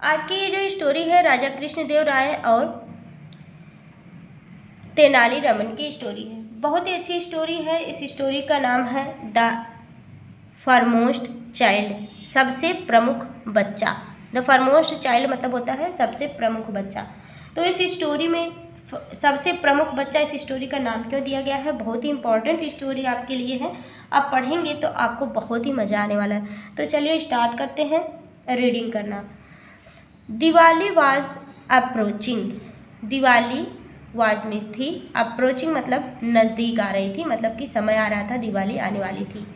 आज की ये जो स्टोरी है राजा कृष्णदेव राय और तेनालीरामन की स्टोरी है। बहुत ही अच्छी स्टोरी है। इस स्टोरी का नाम है द फॉरमोस्ट चाइल्ड, सबसे प्रमुख बच्चा। द फॉरमोस्ट चाइल्ड मतलब होता है सबसे प्रमुख बच्चा। तो इस स्टोरी में सबसे प्रमुख बच्चा, इस स्टोरी का नाम क्यों दिया गया है, बहुत ही इंपॉर्टेंट स्टोरी आपके लिए है। आप पढ़ेंगे तो आपको बहुत ही मज़ा आने वाला है। तो चलिए स्टार्ट करते हैं रीडिंग करना। Diwali was approaching, Diwali was means थी, अप्रोचिंग मतलब नज़दीक आ रही थी, मतलब कि समय आ रहा था, दिवाली आने वाली थी।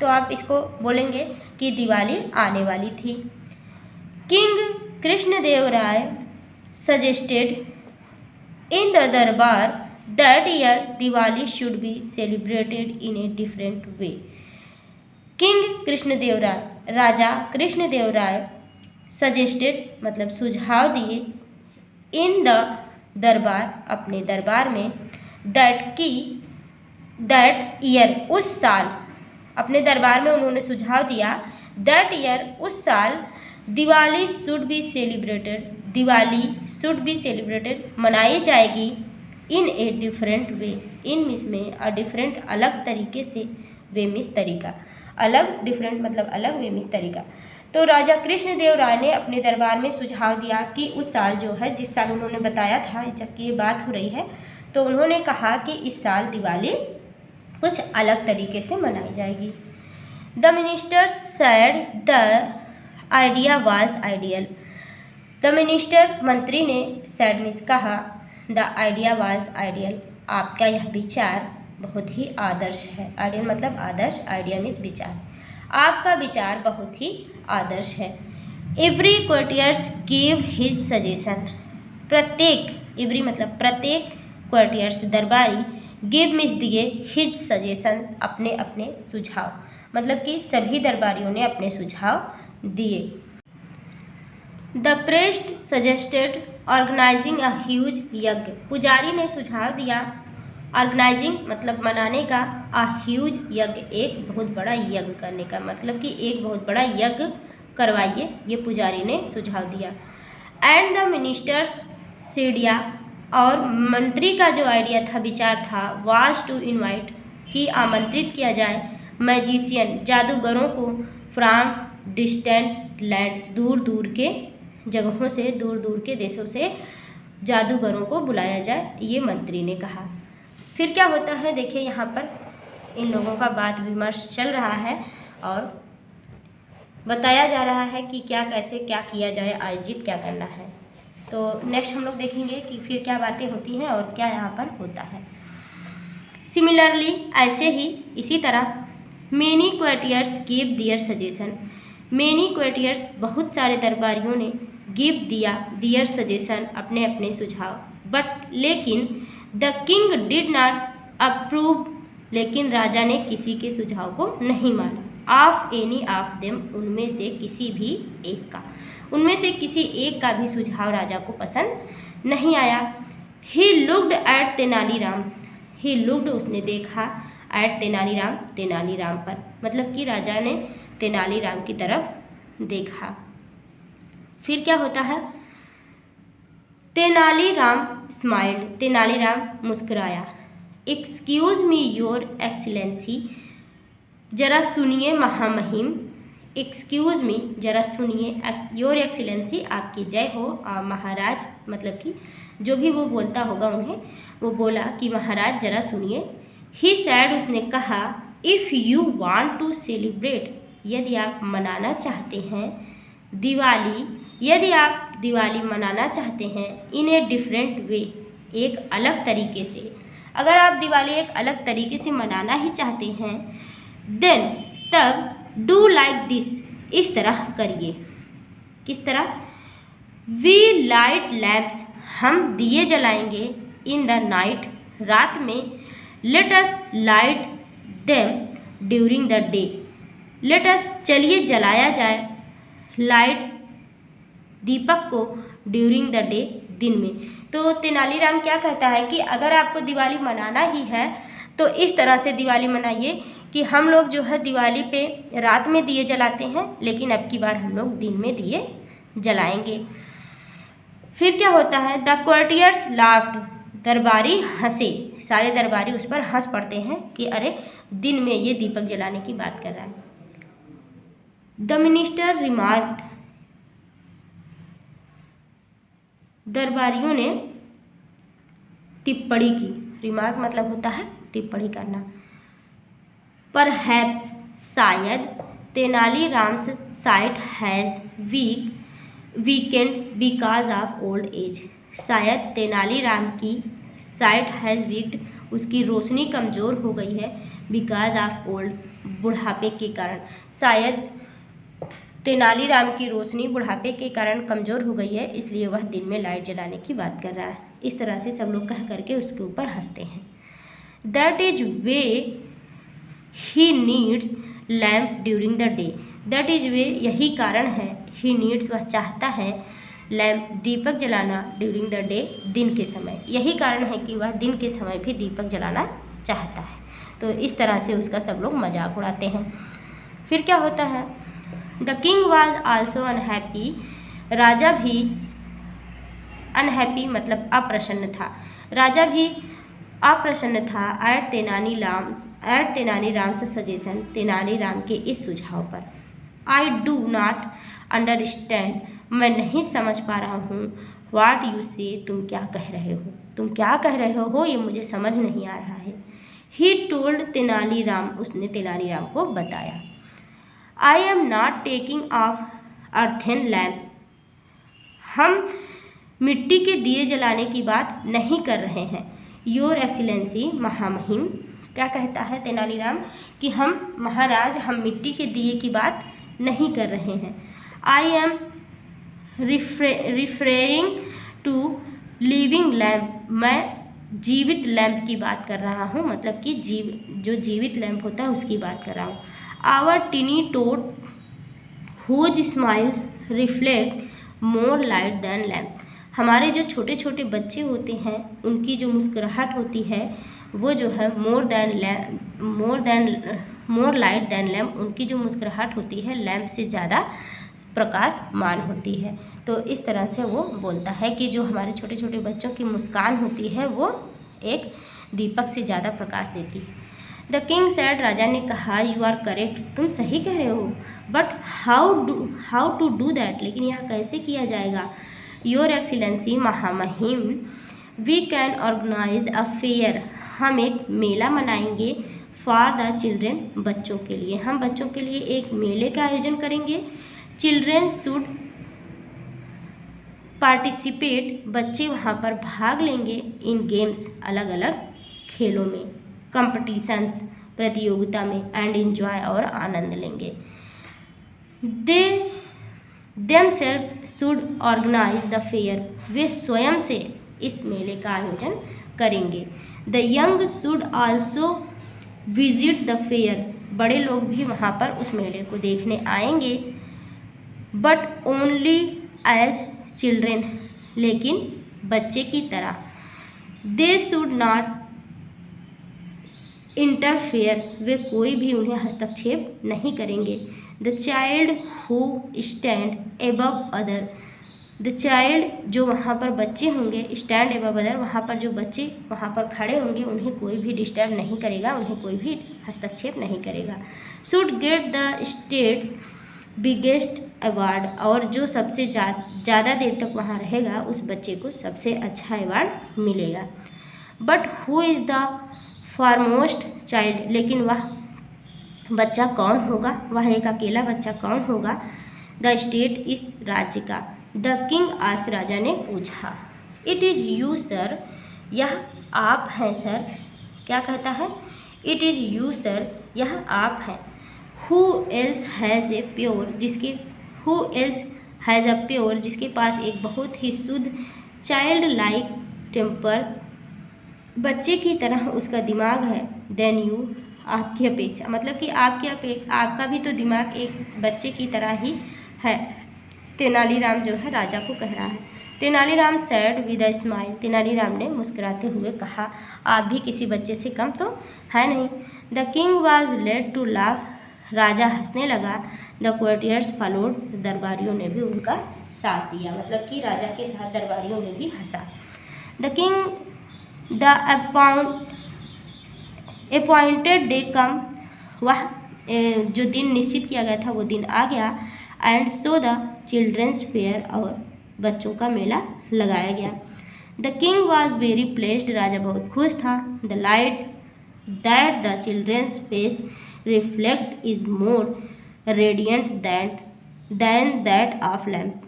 तो आप इसको बोलेंगे कि दिवाली आने वाली थी। King Krishnadeva Raya suggested in the darbar that year Diwali should be celebrated in a different way. King Krishnadeva Raya, राजा कृष्णदेव राय सजेस्टेड मतलब सुझाव दिए, इन द दरबार अपने दरबार में, दैट ईयर उस साल, अपने दरबार में उन्होंने सुझाव दिया, दैट ईयर उस साल Diwali should be celebrated, Diwali should be celebrated मनाई जाएगी, इन a different way, in means में अ डिफरेंट अलग तरीके से, वे मीन्स तरीका, अलग डिफरेंट मतलब अलग, वे मीन्स तरीका। तो राजा कृष्णदेव राय ने अपने दरबार में सुझाव दिया कि उस साल जो है, जिस साल उन्होंने बताया था, जबकि ये बात हो रही है, तो उन्होंने कहा कि इस साल दिवाली कुछ अलग तरीके से मनाई जाएगी। The minister said the idea was ideal, the minister मंत्री ने सेड मीन्स कहा, द आइडिया वाज आइडियल आपका यह विचार बहुत ही आदर्श है। आइडियल मतलब आदर्श, आइडिया मीन्स विचार, आपका विचार बहुत ही आदर्श है। Every courtiers give his suggestion, प्रत्येक, एवरी मतलब प्रत्येक, कोर्टियर्स दरबारी, गिव मीन्स दिए, हिज सजेशन अपने अपने सुझाव, मतलब कि सभी दरबारियों ने अपने सुझाव दिए। The priest suggested organising a huge yagya, पुजारी ने सुझाव दिया, ऑर्गेनाइजिंग मतलब मनाने का, अ ह्यूज यज्ञ एक बहुत बड़ा यज्ञ करने का, मतलब कि एक बहुत बड़ा यज्ञ करवाइए, ये पुजारी ने सुझाव दिया। एंड द मिनिस्टर्स सीडिया, और मंत्री का जो आइडिया था, विचार था, वाज टू इनवाइट कि आमंत्रित किया जाए, मैजिशियन जादूगरों को, फ्रॉम डिस्टेंट लैंड दूर दूर के जगहों से, दूर दूर के देशों से जादूगरों को बुलाया जाए, ये मंत्री ने कहा। फिर क्या होता है देखिए, यहाँ पर इन लोगों का बात विमर्श चल रहा है और बताया जा रहा है कि क्या कैसे क्या किया जाए, आयोजित क्या करना है। तो नेक्स्ट हम लोग देखेंगे कि फिर क्या बातें होती हैं और क्या यहाँ पर होता है। सिमिलरली ऐसे ही, इसी तरह, मेनी क्वेटियर्स गिव दियर सजेशन, मेनी क्वेटियर्स बहुत सारे दरबारियों ने, गिव दिया, दियर सजेशन अपने अपने सुझाव, बट लेकिन the king did not approve, लेकिन राजा ने किसी के सुझाव को नहीं माना, ऑफ एनी ऑफ देम उनमें से किसी भी एक का, उनमें से किसी एक का भी सुझाव राजा को पसंद नहीं आया। He looked at Tenaliram, he looked उसने देखा, एट तेनालीराम तेनालीराम पर, मतलब कि राजा ने तेनालीराम की तरफ देखा। फिर क्या होता है, तेनालीराम स्माइल्ड, तेनालीराम मुस्कुराया, एक्सक्यूज मी योर एक्सीलेंसी, जरा सुनिए महामहिम, एक्सक्यूज मी जरा सुनिए, योर एक्सीलेंसी आपकी जय हो, महाराज मतलब कि जो भी वो बोलता होगा उन्हें, वो बोला कि महाराज जरा सुनिए। ही सैड उसने कहा, if you want to celebrate, यदि आप मनाना चाहते हैं दिवाली, यदि आप दिवाली मनाना चाहते हैं, इन ए डिफरेंट वे, एक अलग तरीके से, अगर आप दिवाली एक अलग तरीके से मनाना ही चाहते हैं, देन तब डू लाइक दिस, इस तरह करिए। किस तरह, वी लाइट लैम्प्स, हम दिए जलाएंगे, इन द नाइट, रात में, let us light them during the day, let us चलिए जलाया जाए, लाइट दीपक को, ड्यूरिंग द डे दिन में। तो तेनालीराम क्या कहता है कि अगर आपको दिवाली मनाना ही है तो इस तरह से दिवाली मनाइए कि हम लोग जो है दिवाली पे रात में दिए जलाते हैं, लेकिन अब की बार हम लोग दिन में दिए जलाएंगे। फिर क्या होता है, द कोर्टियर्स लाफ्ड, दरबारी हंसे, सारे दरबारी उस पर हंस पड़ते हैं कि अरे दिन में ये दीपक जलाने की बात कर रहा है। द मिनिस्टर रिमार्क्ड, दरबारियों ने टिप्पणी की, रिमार्क मतलब होता है टिप्पणी करना। परहैप्स, शायद, Tenaliram's sight has weakened because of old age, शायद तेनालीराम की साइट हैज़ वीक्ड, उसकी रोशनी कमज़ोर हो गई है, बिकॉज ऑफ ओल्ड, बुढ़ापे के कारण, शायद तेनालीराम की रोशनी बुढ़ापे के कारण कमज़ोर हो गई है, इसलिए वह दिन में लाइट जलाने की बात कर रहा है। इस तरह से सब लोग कह करके उसके ऊपर हंसते हैं। That is way he needs lamp during the day, that is way यही कारण है, ही नीड्स वह चाहता है, लैम्प दीपक जलाना, ड्यूरिंग द डे दिन के समय, यही कारण है कि वह दिन के समय भी दीपक जलाना चाहता है। तो इस तरह से उसका सब लोग मजाक उड़ाते हैं। फिर क्या होता है, the king was also unhappy, राजा भी अनहैप्पी मतलब अप्रसन्न था, राजा भी अप्रसन्न था एट तेनालीराम्स सजेशन, तेनालीराम के इस सुझाव पर। आई डू नॉट अंडरस्टैंड, मैं नहीं समझ पा रहा हूँ, व्हाट यू से, तुम क्या कह रहे हो, तुम क्या कह रहे हो ये मुझे समझ नहीं आ रहा है। ही टोल्ड तेनालीराम, उसने तेनालीराम को बताया। I am not taking of earthen lamp, हम मिट्टी के दिए जलाने की बात नहीं कर रहे हैं। योर एक्सीलेंसी, महामहिम, क्या कहता है तेनालीराम कि हम महाराज, हम मिट्टी के दिए की बात नहीं कर रहे हैं। I am referring to living lamp, मैं जीवित लैम्प की बात कर रहा हूँ, मतलब कि जो जीवित लैम्प होता है उसकी बात कर रहा हूँ। Our tiny toad whose smile reflect more light than lamp, हमारे जो छोटे छोटे बच्चे होते हैं उनकी जो मुस्कुराहट होती है वो जो है मोर लाइट दैन लैम्प, उनकी जो मुस्कुराहट होती है लैम्प से ज़्यादा प्रकाशमान होती है। तो इस तरह से वो बोलता है कि जो हमारे छोटे छोटे बच्चों की मुस्कान होती है वो एक दीपक से ज़्यादा प्रकाश देती है। द किंग सैड, राजा ने कहा, यू आर करेक्ट, तुम सही कह रहे हो, but how to do that, लेकिन यह कैसे किया जाएगा। योर एक्सीलेंसी, महामहिम, we can organise a fair, हम एक मेला मनाएंगे, फॉर द चिल्ड्रेन, बच्चों के लिए, हम बच्चों के लिए एक मेले का आयोजन करेंगे। चिल्ड्रेन शुड पार्टिसिपेट, बच्चे वहाँ पर भाग लेंगे, इन गेम्स, अलग अलग खेलों में, कंपटीशंस, प्रतियोगिता में, एंड एंजॉय, और आनंद लेंगे। They themselves should organise the fair, वे स्वयं से इस मेले का आयोजन करेंगे। The young should also visit the fair, बड़े लोग भी वहाँ पर उस मेले को देखने आएंगे, बट ओनली एज चिल्ड्रेन, लेकिन बच्चे की तरह। दे शुड नॉट इंटरफेयर, वे कोई भी उन्हें हस्तक्षेप नहीं करेंगे। The child who stand above other, the child, जो वहाँ पर बच्चे होंगे, स्टैंड एबव अदर, वहाँ पर जो बच्चे वहाँ पर खड़े होंगे उन्हें कोई भी डिस्टर्ब नहीं करेगा, उन्हें कोई भी हस्तक्षेप नहीं करेगा। Should get the states biggest award, और जो सबसे ज़्यादा देर तक वहाँ रहेगा उस बच्चे को सबसे अच्छा अवार्ड मिलेगा। But who is the foremost child, लेकिन वह बच्चा कौन होगा, वह एक अकेला बच्चा कौन होगा। द स्टेट, इस राज्य का। द किंग आस्क, राजा ने पूछा। इट इज़ यू सर, यह आप हैं सर, क्या कहता है, इट इज़ यू सर, यह आप हैं। Who else has a pure, जिसके पास एक बहुत ही शुद्ध, चाइल्ड लाइक टेम्पर, बच्चे की तरह उसका दिमाग है, देन यू, आपकी अपेक्षा, मतलब कि आपका भी तो दिमाग एक बच्चे की तरह ही है। तेनालीराम जो है राजा को कह रहा है। Tenaliram sad with a smile, Tenaliram ने मुस्कुराते हुए कहा, आप भी किसी बच्चे से कम तो है नहीं। The king was led to laugh, राजा हंसने लगा। द कोर्टियर्स फॉलोड, दरबारियों ने भी उनका साथ दिया, मतलब कि राजा के साथ दरबारियों ने भी हंसा। The king the appointed day came, वह जो दिन निश्चित किया गया था वो दिन आ गया। And so the children's fair, और बच्चों का मेला लगाया गया। The king was very pleased, राजा बहुत खुश था। The light that the children's face reflect is more radiant than that of lamp.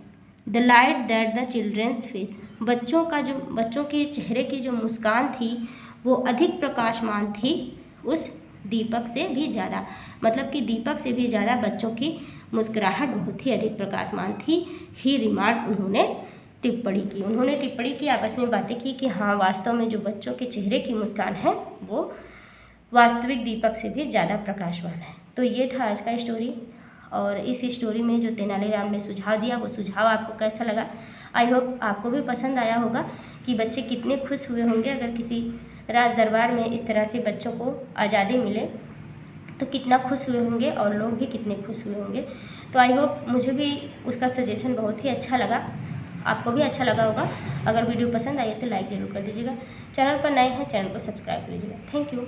The light that the children's face, बच्चों के चेहरे की जो मुस्कान थी वो अधिक प्रकाशमान थी उस दीपक से भी ज़्यादा, मतलब कि दीपक से भी ज़्यादा बच्चों की मुस्कुराहट बहुत ही अधिक प्रकाशमान थी। ही रिमार्क, उन्होंने टिप्पणी की, आपस में बातें की कि हाँ, वास्तव में जो बच्चों के चेहरे की मुस्कान है वो वास्तविक दीपक से भी ज़्यादा प्रकाशमान है। तो ये था आज का स्टोरी, और इस स्टोरी में जो तेनालीराम ने सुझाव दिया वो सुझाव आपको कैसा लगा? आई होप आपको भी पसंद आया होगा कि बच्चे कितने खुश हुए होंगे अगर किसी राज दरबार में इस तरह से बच्चों को आज़ादी मिले, तो कितना खुश हुए होंगे और लोग भी कितने खुश हुए होंगे। तो आई होप मुझे भी उसका सजेशन बहुत ही अच्छा लगा, आपको भी अच्छा लगा होगा। अगर वीडियो पसंद आई तो लाइक ज़रूर कर दीजिएगा। चैनल पर नए हैं, चैनल को सब्सक्राइब कर लीजिएगा। Thank you.